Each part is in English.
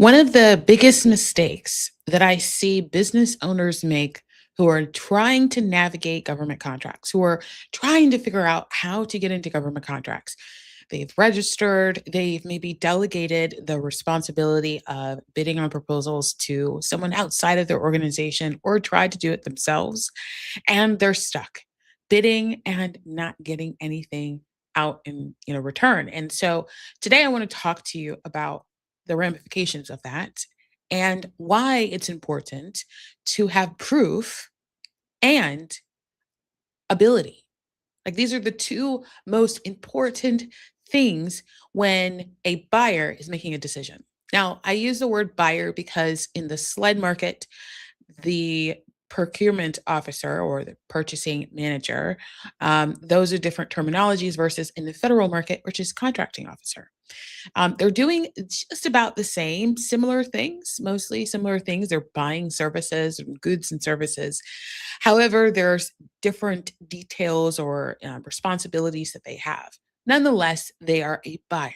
One of the biggest mistakes that I see business owners make who are trying to navigate government contracts, who are trying to figure out how to get into government contracts. They've registered, they've maybe delegated the responsibility of bidding on proposals to someone outside of their organization or tried to do it themselves, and they're stuck bidding and not getting anything out in return. And so today I want to talk to you about the ramifications of that and why it's important to have proof and ability. Like these are the two most important things when a buyer is making a decision. Now, I use the word buyer because in the sled market, the procurement officer or the purchasing manager, those are different terminologies versus in the federal market, which is contracting officer. They're doing just about the same, similar things, mostly similar things. They're buying services and goods and services. However, there's different details or responsibilities that they have. Nonetheless, they are a buyer.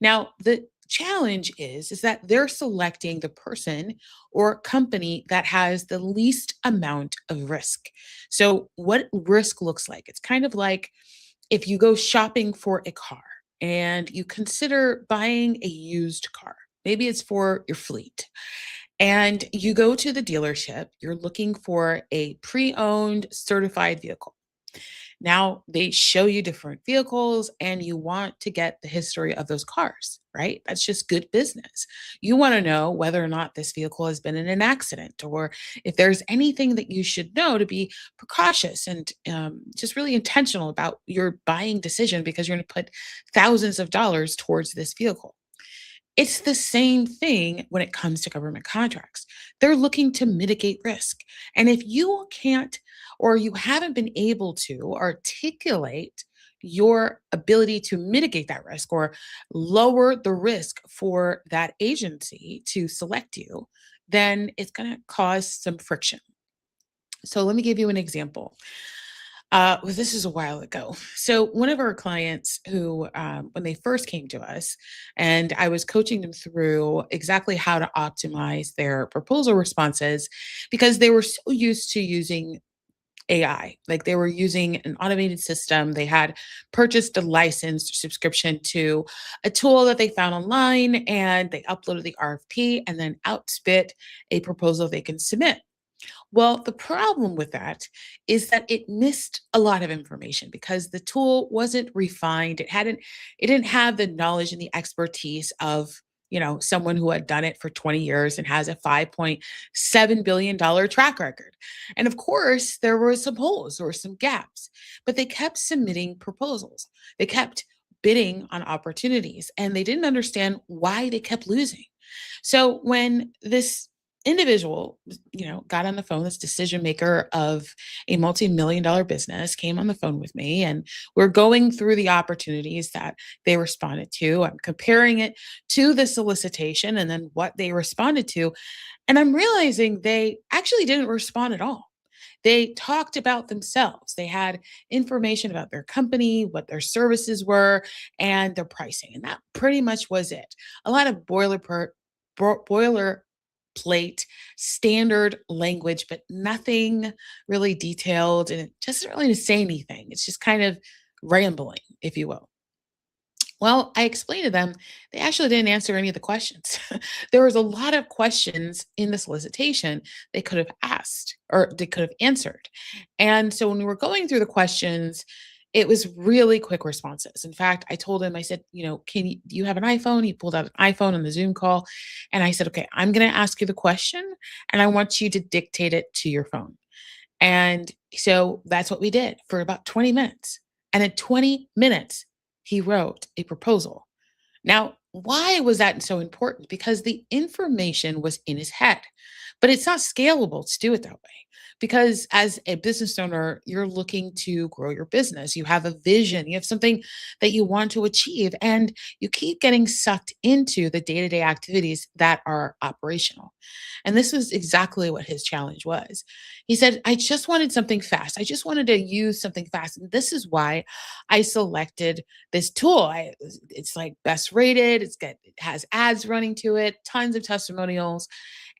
Now, the challenge is that they're selecting the person or company that has the least amount of risk. So, what risk looks like? It's kind of like if you go shopping for a car and you consider buying a used car. Maybe it's for your fleet. And you go to the dealership, you're looking for a pre owned certified vehicle. Now they show you different vehicles and you want to get the history of those cars, right? That's just good business. You want to know whether or not this vehicle has been in an accident or if there's anything that you should know to be precautious and just really intentional about your buying decision because you're going to put thousands of dollars towards this vehicle. It's the same thing when it comes to government contracts. They're looking to mitigate risk. And if you can't or you haven't been able to articulate your ability to mitigate that risk or lower the risk for that agency to select you, then it's going to cause some friction. So let me give you an example. Well, this is a while ago. So one of our clients who, when they first came to us, and I was coaching them through exactly how to optimize their proposal responses because they were so used to using AI. Like they were using an automated system. They had purchased a licensed subscription to a tool that they found online and they uploaded the RFP and then outspit a proposal they can submit. Well, the problem with that is that it missed a lot of information because the tool wasn't refined. It didn't have the knowledge and the expertise of, someone who had done it for 20 years and has a $5.7 billion track record. And of course, there were some holes or some gaps, but they kept submitting proposals. They kept bidding on opportunities and they didn't understand why they kept losing. So when this individual, got on the phone, this decision maker of a multi-million dollar business came on the phone with me and we're going through the opportunities that they responded to. I'm comparing it to the solicitation and then what they responded to. And I'm realizing they actually didn't respond at all. They talked about themselves. They had information about their company, what their services were, and their pricing. And that pretty much was it. A lot of boiler plate, standard language, but nothing really detailed. And it just doesn't really say anything. It's just kind of rambling, if you will. Well, I explained to them, they actually didn't answer any of the questions. There was a lot of questions in the solicitation they could have asked or they could have answered. And so when we were going through the questions, it was really quick responses. In fact, I told him, I said, do you have an iPhone? He pulled out an iPhone on the Zoom call. And I said, okay, I'm going to ask you the question and I want you to dictate it to your phone. And so that's what we did for about 20 minutes. And in 20 minutes, he wrote a proposal. Now, why was that so important? Because the information was in his head, But it's not scalable to do it that way because as a business owner, you're looking to grow your business. You have a vision, you have something that you want to achieve, and you keep getting sucked into the day to day activities that are operational. And this was exactly what his challenge was. He said, I just wanted something fast. I just wanted to use something fast. And this is why I selected this tool. It's like best rated, it has ads running to it, tons of testimonials.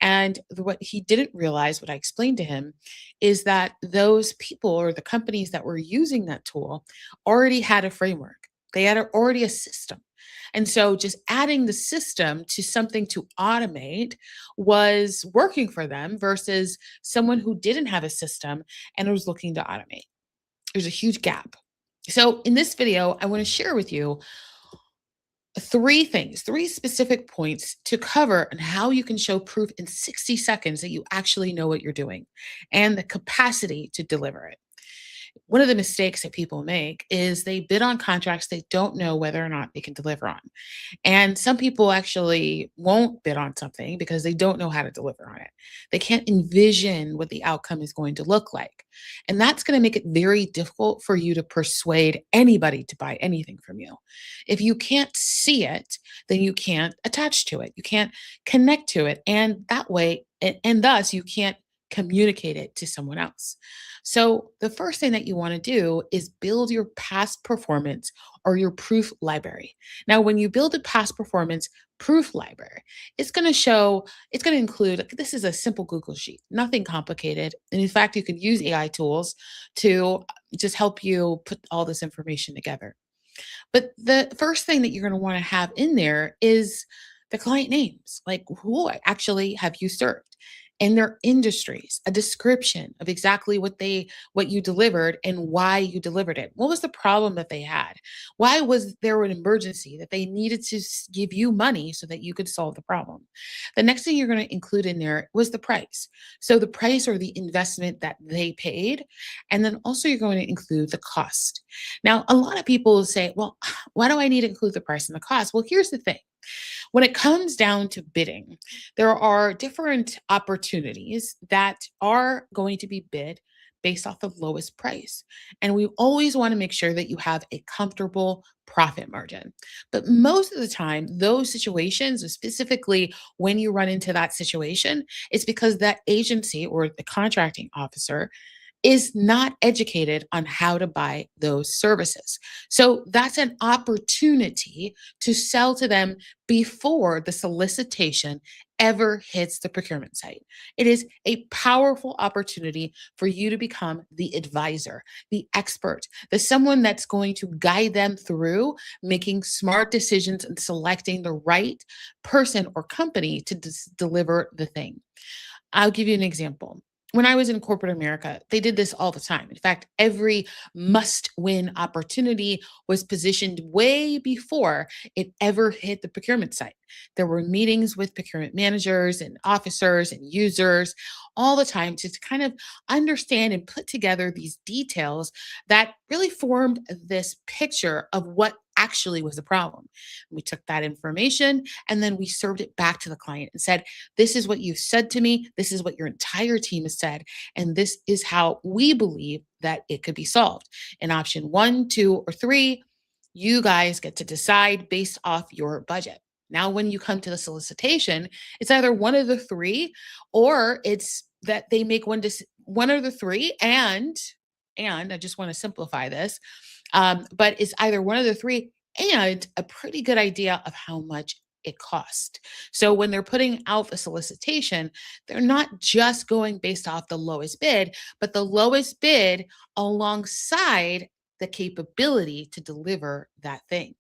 And what he didn't realize, what I explained to him, is that those people or the companies that were using that tool already had a framework. They had already a system. And so just adding the system to something to automate was working for them versus someone who didn't have a system and was looking to automate. There's a huge gap. So in this video, I want to share with you three things, three specific points to cover on how you can show proof in 60 seconds that you actually know what you're doing and the capacity to deliver it. One of the mistakes that people make is they bid on contracts they don't know whether or not they can deliver on. And some people actually won't bid on something because they don't know how to deliver on it. They can't envision what the outcome is going to look like. And that's going to make it very difficult for you to persuade anybody to buy anything from you. If you can't see it, then you can't attach to it. You can't connect to it. And that way, and thus, you can't communicate it to someone else. So, the first thing that you want to do is build your past performance or your proof library. Now, when you build a past performance proof library, it's going to include, like, this is a simple Google sheet, nothing complicated. And in fact, you could use AI tools to just help you put all this information together. But the first thing that you're going to want to have in there is the client names, like who actually have you served and their industries, a description of exactly what you delivered and why you delivered it. What was the problem that they had? Why was there an emergency that they needed to give you money so that you could solve the problem? The next thing you're going to include in there was the price. So the price or the investment that they paid. And then also you're going to include the cost. Now, a lot of people will say, well, why do I need to include the price and the cost? Well, here's the thing. When it comes down to bidding, there are different opportunities that are going to be bid based off the lowest price. And we always want to make sure that you have a comfortable profit margin. But most of the time, those situations, specifically when you run into that situation, it's because that agency or the contracting officer is not educated on how to buy those services. So that's an opportunity to sell to them before the solicitation ever hits the procurement site. It is a powerful opportunity for you to become the advisor, the expert, the someone that's going to guide them through making smart decisions and selecting the right person or company to deliver the thing. I'll give you an example. When I was in corporate America, they did this all the time. In fact, every must win opportunity was positioned way before it ever hit the procurement site. There were meetings with procurement managers and officers and users all the time to kind of understand and put together these details that really formed this picture of what actually was the problem. We took that information and then we served it back to the client and said, this is what you said to me. This is what your entire team has said. And this is how we believe that it could be solved. In option one, two, or three, you guys get to decide based off your budget. Now, when you come to the solicitation, it's either one of the three, or it's that they make one of the three, and I just want to simplify this, but it's either one of the three and a pretty good idea of how much it cost. So when they're putting out the solicitation, they're not just going based off the lowest bid, but the lowest bid alongside the capability to deliver that thing.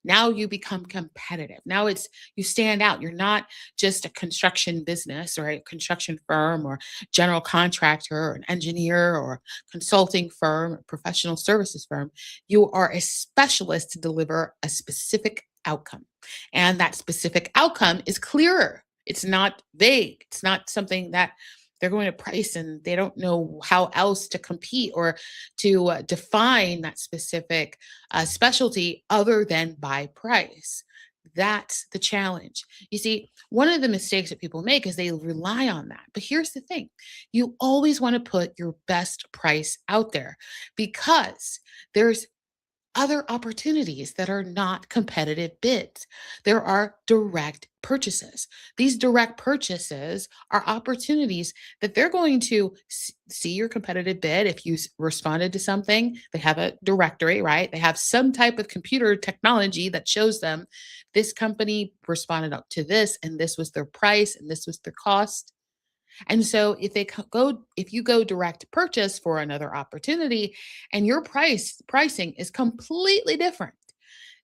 Now you become competitive. Now you stand out. You're not just a construction business or a construction firm or general contractor or an engineer or consulting firm or professional services firm. You are a specialist to deliver a specific outcome. And that specific outcome is clearer. It's not vague. It's not something that they're going to price and they don't know how else to compete or to define that specific specialty other than by price. That's the challenge. You see, one of the mistakes that people make is they rely on that. But here's the thing, you always want to put your best price out there because there's other opportunities that are not competitive bids. There are direct purchases. These direct purchases are opportunities that they're going to see your competitive bid. If you responded to something, they have a directory, right? They have some type of computer technology that shows them this company responded up to this, and this was their price, and this was their cost. And so if you go direct purchase for another opportunity and your pricing is completely different,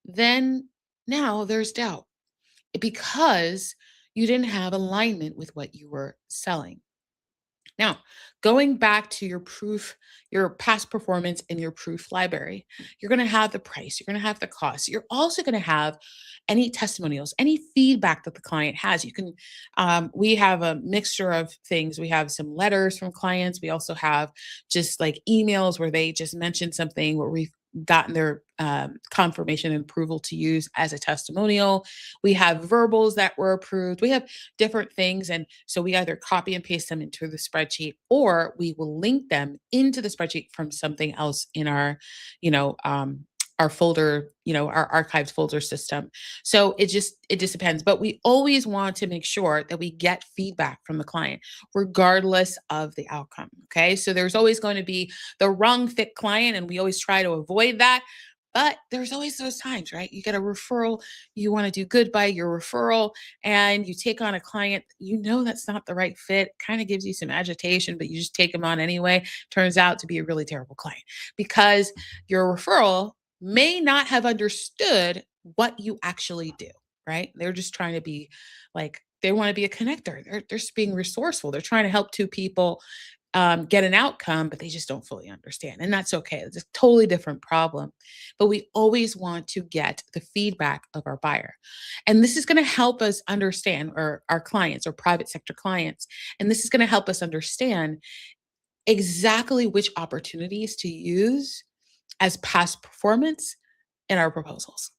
then now there's doubt because you didn't have alignment with what you were selling. Now, going back to your past performance in your proof library, you're going to have the price, you're going to have the cost. You're also going to have any testimonials, any feedback that the client has. We have a mixture of things. We have some letters from clients. We also have just like emails where they just mention something where we've gotten their confirmation and approval to use as a testimonial. We have verbals that were approved. We have different things. And so we either copy and paste them into the spreadsheet or we will link them into the spreadsheet from something else in you know, um, our folder, our archives folder system. So it just depends. But we always want to make sure that we get feedback from the client, regardless of the outcome. Okay. So there's always going to be the wrong fit client, and we always try to avoid that. But there's always those times, right? You get a referral, you want to do good by your referral, and you take on a client, that's not the right fit, kind of gives you some agitation, but you just take them on anyway. Turns out to be a really terrible client because your referral may not have understood what you actually do, right? They're just trying to be like, they want to be a connector. They're just being resourceful. They're trying to help two people get an outcome, but they just don't fully understand. And that's okay. It's a totally different problem. But we always want to get the feedback of our buyer. And this is going to help us understand, or our clients or private sector clients, and this is going to help us understand exactly which opportunities to use as past performance in our proposals.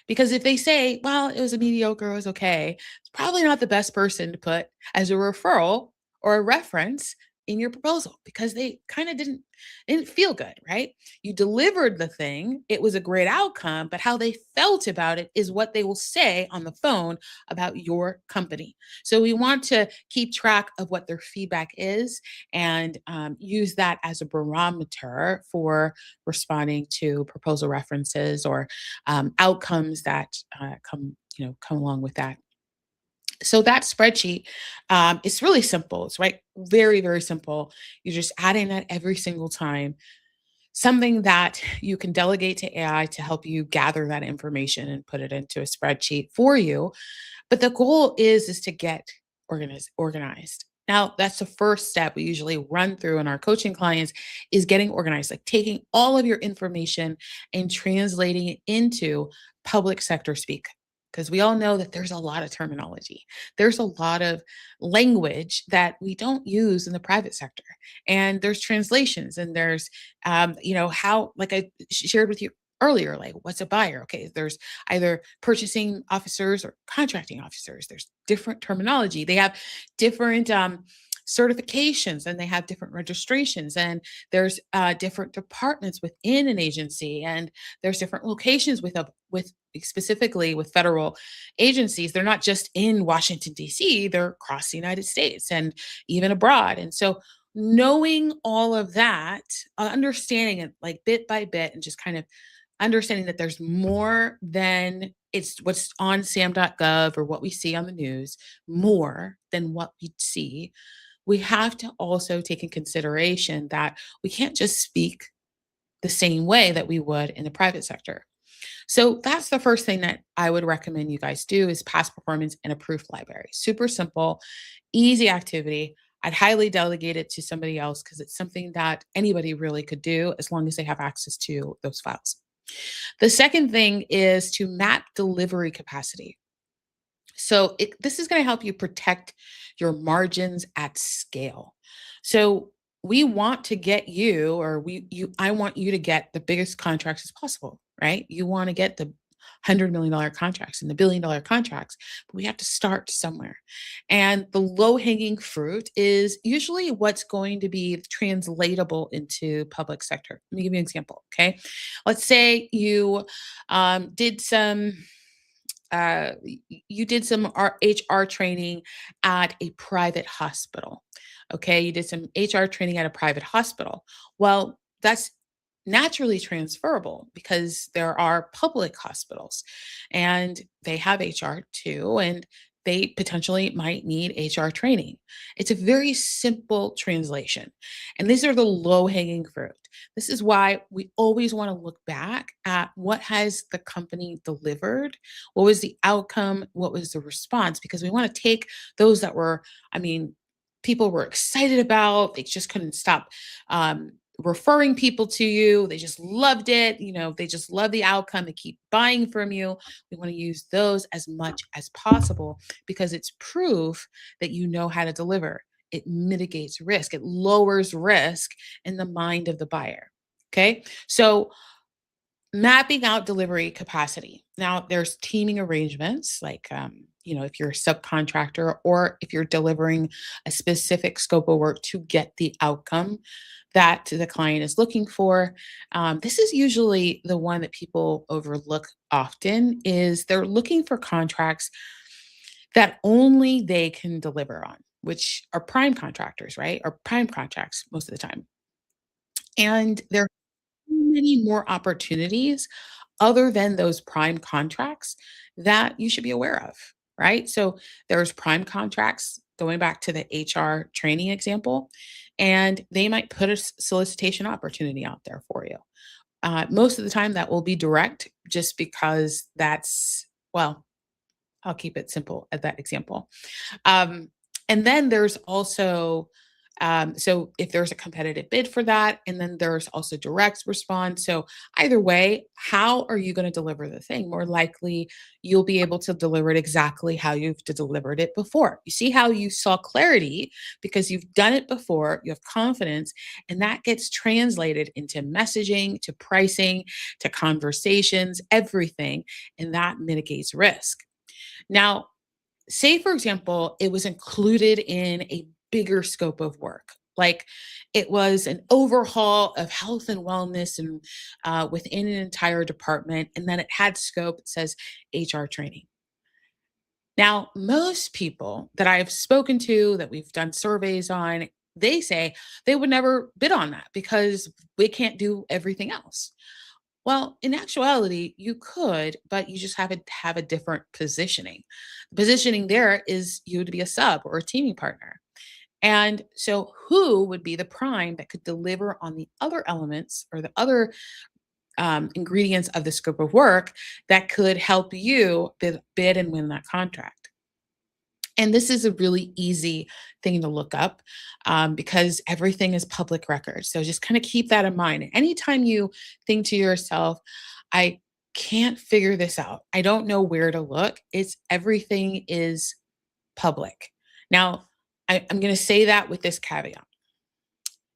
Because if they say, well, it was a mediocre, it was okay, it's probably not the best person to put as a referral or a reference in your proposal because they kind of didn't feel good, right? You delivered the thing, it was a great outcome, but how they felt about it is what they will say on the phone about your company. So we want to keep track of what their feedback is and use that as a barometer for responding to proposal references or outcomes that come along with that. So that spreadsheet, it's really simple. It's right, very, very simple. You're just adding that every single time. Something that you can delegate to AI to help you gather that information and put it into a spreadsheet for you. But the goal is to get organized. Now, that's the first step we usually run through in our coaching clients is getting organized, like taking all of your information and translating it into public sector speak. Because we all know that there's a lot of terminology. There's a lot of language that we don't use in the private sector. And there's translations and there's, how, like I shared with you earlier, like what's a buyer? Okay, there's either purchasing officers or contracting officers. There's different terminology. They have different certifications and they have different registrations and there's different departments within an agency and there's different locations with specifically with federal agencies. They're not just in Washington D.C., they're across the United States and even abroad. And so knowing all of that, understanding it like bit by bit and just kind of understanding that there's more than it's what's on sam.gov or what we see on the news, more than what we see. We have to also take in consideration that we can't just speak the same way that we would in the private sector. So that's the first thing that I would recommend you guys do is past performance in a proof library. Super simple, easy activity. I'd highly delegate it to somebody else because it's something that anybody really could do as long as they have access to those files. The second thing is to map delivery capacity. So this is going to help you protect your margins at scale. So we want to get I want you to get the biggest contracts as possible, right? You want to get the $100 million contracts and the $1 billion contracts, but we have to start somewhere. And the low hanging fruit is usually what's going to be translatable into public sector. Let me give you an example. Okay. Let's say you did some you did some HR training at a private hospital. Okay, you did some HR training at a private hospital. Well, that's naturally transferable because there are public hospitals and they have HR too, and they potentially might need HR training. It's a very simple translation. And these are the low hanging fruit. This is why we always want to look back at what has the company delivered, what was the outcome, what was the response, because we want to take those that were, I mean, people were excited about, they just couldn't stop referring people to you. They just loved it. They just love the outcome. They keep buying from you. We want to use those as much as possible because it's proof that you know how to deliver. It mitigates risk, it lowers risk in the mind of the buyer. Okay. So, mapping out delivery capacity. Now, there's teaming arrangements, like, if you're a subcontractor or if you're delivering a specific scope of work to get the outcome that the client is looking for. This is usually the one that people overlook often is they're looking for contracts that only they can deliver on, which are prime contractors, right? Or prime contracts most of the time. And there are many more opportunities other than those prime contracts that you should be aware of, right? So there's prime contracts going back to the HR training example, and they might put a solicitation opportunity out there for you. Most of the time, that will be direct just because well, I'll keep it simple at that example. Um, and then there's also, so if there's a competitive bid for that, and then there's also direct response. So either way, how are you going to deliver the thing? More likely, you'll be able to deliver it exactly how you've delivered it before. You see how you saw clarity because you've done it before, you have confidence, and that gets translated into messaging, to pricing, to conversations, everything, and that mitigates risk. Now, say, for example, it was included in a bigger scope of work. Like it was an overhaul of health and wellness and within an entire department. And then it had scope, it says HR training. Now, most people that I've spoken to, that we've done surveys on, they say they would never bid on that because we can't do everything else. Well, in actuality, you could, but you just have to have a different positioning. The positioning there is you to be a sub or a teaming partner. And so, who would be the prime that could deliver on the other elements or the other ingredients of the scope of work that could help you bid and win that contract? And this is a really easy thing to look up because everything is public record. So just kind of keep that in mind. Anytime you think to yourself, I can't figure this out, I don't know where to look, it's everything is public. Now, I'm going to say that with this caveat.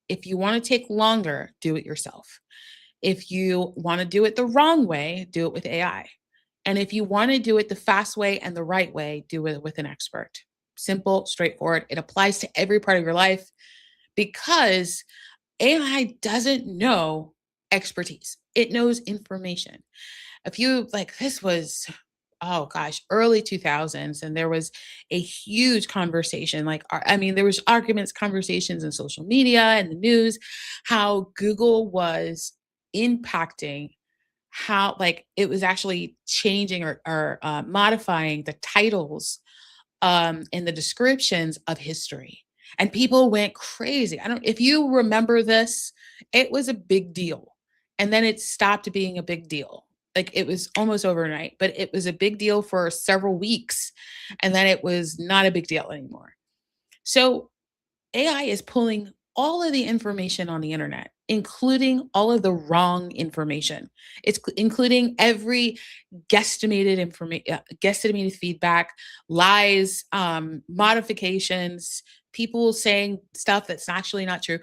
If you want to take longer, do it yourself. If you want to do it the wrong way, do it with AI. And if you want to do it the fast way and the right way, do it with an expert. Simple, straightforward. It applies to every part of your life because AI doesn't know expertise, it knows information. If you like, this was, oh gosh, early 2000s, and there was a huge conversation. Like, I mean, there was arguments, conversations in social media and the news, how Google was impacting how like it was actually changing or modifying the titles in the descriptions of history, and people went crazy. I don't if you remember this, it was a big deal, and then it stopped being a big deal. Like it was almost overnight, but it was a big deal for several weeks, and then it was not a big deal anymore. So AI is pulling all of the information on the internet, including all of the wrong information. It's including every guesstimated feedback, lies, modifications, people saying stuff that's actually not true.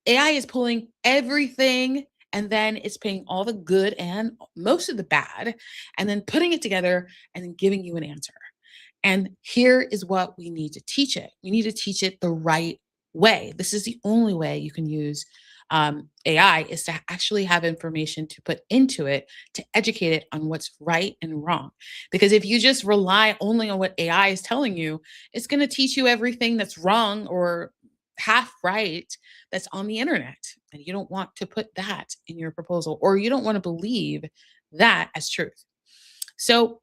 AI is pulling everything and then it's paying all the good and most of the bad, and then putting it together and then giving you an answer. And here is what we need to teach it. We need to teach it the right way. This is the only way you can use AI, is to actually have information to put into it to educate it on what's right and wrong. Because if you just rely only on what AI is telling you, it's going to teach you everything that's wrong or half right that's on the internet. And you don't want to put that in your proposal, or you don't want to believe that as truth. So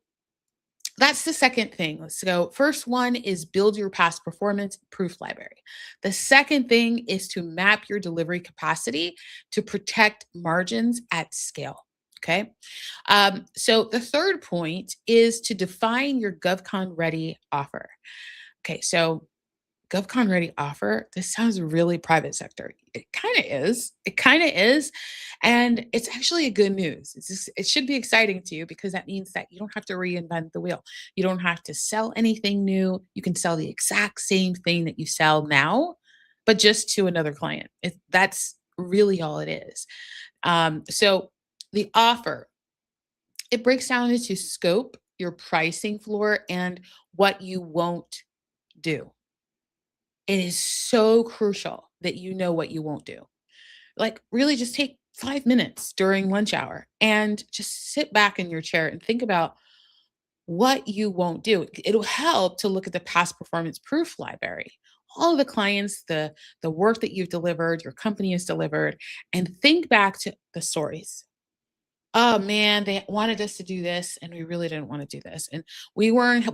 that's the second thing. Let's go. First one is build your past performance proof library. The second thing is to map your delivery capacity to protect margins at scale. Okay. So the third point is to define your GovCon ready offer. Okay. So GovCon ready offer, this sounds really private sector. It kind of is. It kind of is. And it's actually a good news. It should be exciting to you, because that means that you don't have to reinvent the wheel. You don't have to sell anything new. You can sell the exact same thing that you sell now, but just to another client. That's really all it is. So the offer, it breaks down into scope, your pricing floor, and what you won't do. It is so crucial that you know what you won't do. Like, really just take 5 minutes during lunch hour and just sit back in your chair and think about what you won't do. It'll help to look at the past performance proof library, all of the clients, the work that you've delivered, your company has delivered, and think back to the stories. Oh man, they wanted us to do this and we really didn't want to do this. And we weren't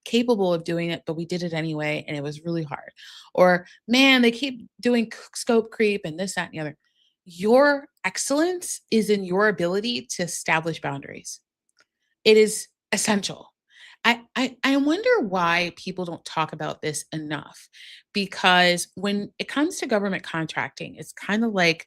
capable of doing it, but we did it anyway and it was really hard. Or man, they keep doing scope creep and this, that, and the other. Your excellence is in your ability to establish boundaries. It is essential. I wonder why people don't talk about this enough, because when it comes to government contracting, it's kind of like,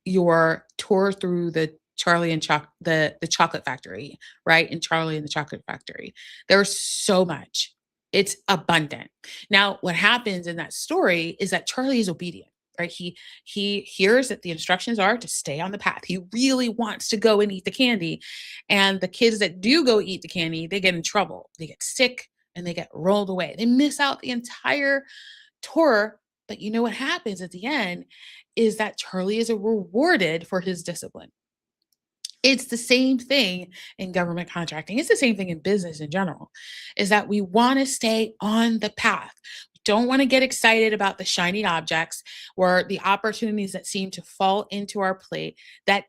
your tour through the Charlie and the chocolate factory, right? In Charlie and the Chocolate Factory. There's so much. It's abundant. Now, what happens in that story is that Charlie is obedient, right? He hears that the instructions are to stay on the path. He really wants to go and eat the candy. And the kids that do go eat the candy, they get in trouble. They get sick and they get rolled away. They miss out the entire tour. But you know what happens at the end is that Charlie is rewarded for his discipline. It's the same thing in government contracting. It's the same thing in business in general, is that we want to stay on the path. We don't want to get excited about the shiny objects or the opportunities that seem to fall into our plate that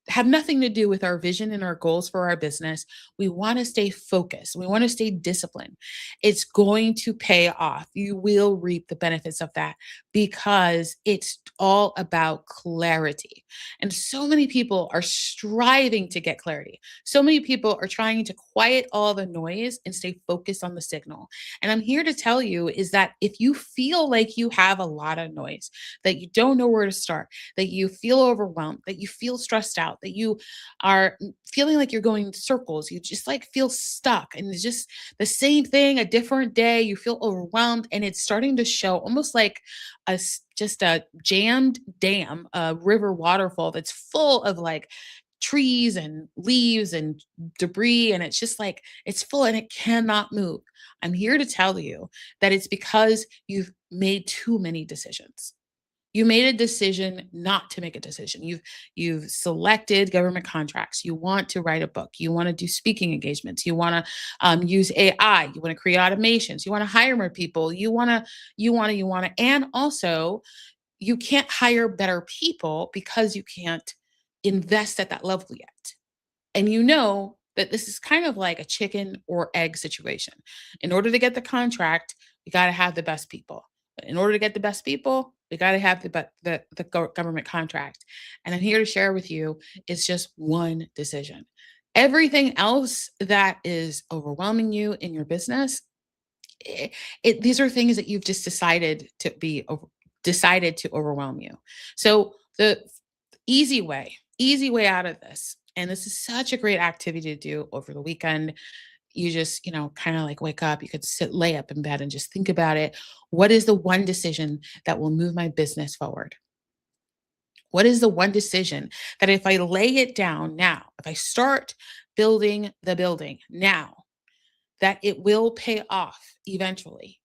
have nothing to do with our vision and our goals for our business. We want to stay focused. We want to stay disciplined. It's going to pay off. You will reap the benefits of that, because it's all about clarity. And so many people are striving to get clarity. So many people are trying to quiet all the noise and stay focused on the signal. And I'm here to tell you is that if you feel like you have a lot of noise, that you don't know where to start, that you feel overwhelmed, that you feel stressed out, that you are feeling like you're going in circles, you just like feel stuck and it's just the same thing, a different day, you feel overwhelmed, and it's starting to show almost like just a jammed dam, a river waterfall that's full of like trees and leaves and debris, and it's just like it's full and it cannot move. I'm here to tell you that it's because you've made too many decisions. You made a decision not to make a decision. You've selected government contracts. You want to write a book. You want to do speaking engagements. You want to use AI. You want to create automations. You want to hire more people. You want to, and also you can't hire better people because you can't invest at that level yet. And you know that this is kind of like a chicken or egg situation. In order to get the contract, you got to have the best people. But in order to get the best people, we got to have the government contract. And I'm here to share with you, it's just one decision. Everything else that is overwhelming you in your business, these are things that you've just decided to overwhelm you. So the easy way out of this, and this is such a great activity to do over the weekend. You just, kind of like wake up, you could lay up in bed and just think about it. What is the one decision that will move my business forward? What is the one decision that if I lay it down now, if I start building the building now, that it will pay off eventually?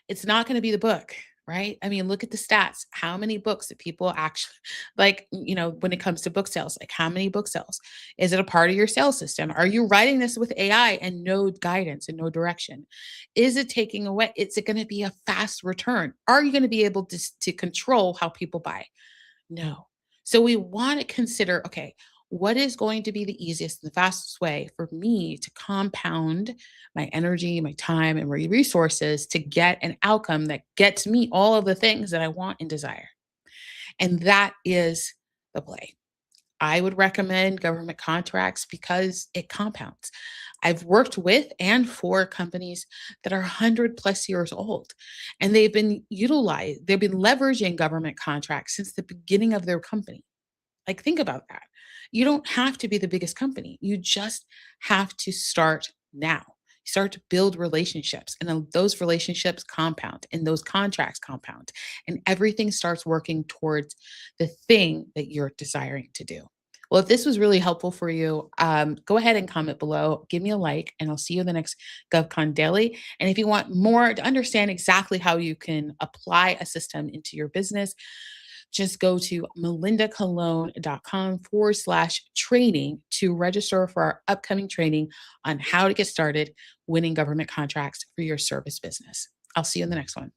It's not going to be the book, right? I mean, look at the stats. How many books that people actually like, when it comes to book sales, like how many book sales? Is it a part of your sales system? Are you writing this with AI and no guidance and no direction? Is it taking away? Is it going to be a fast return? Are you going to be able to control how people buy? No. So we want to consider, okay, what is going to be the easiest and the fastest way for me to compound my energy, my time, and my resources to get an outcome that gets me all of the things that I want and desire? And that is the play. I would recommend government contracts because it compounds. I've worked with and for companies that are 100 plus years old, and they've been leveraging government contracts since the beginning of their company. Like, think about that. You don't have to be the biggest company. You just have to start now. Start to build relationships, and then those relationships compound, and those contracts compound, and everything starts working towards the thing that you're desiring to do. Well, if this was really helpful for you, go ahead and comment below. Give me a like, and I'll see you in the next GovCon Daily. And if you want more to understand exactly how you can apply a system into your business, just go to melindacologne.com/training to register for our upcoming training on how to get started winning government contracts for your service business. I'll see you in the next one.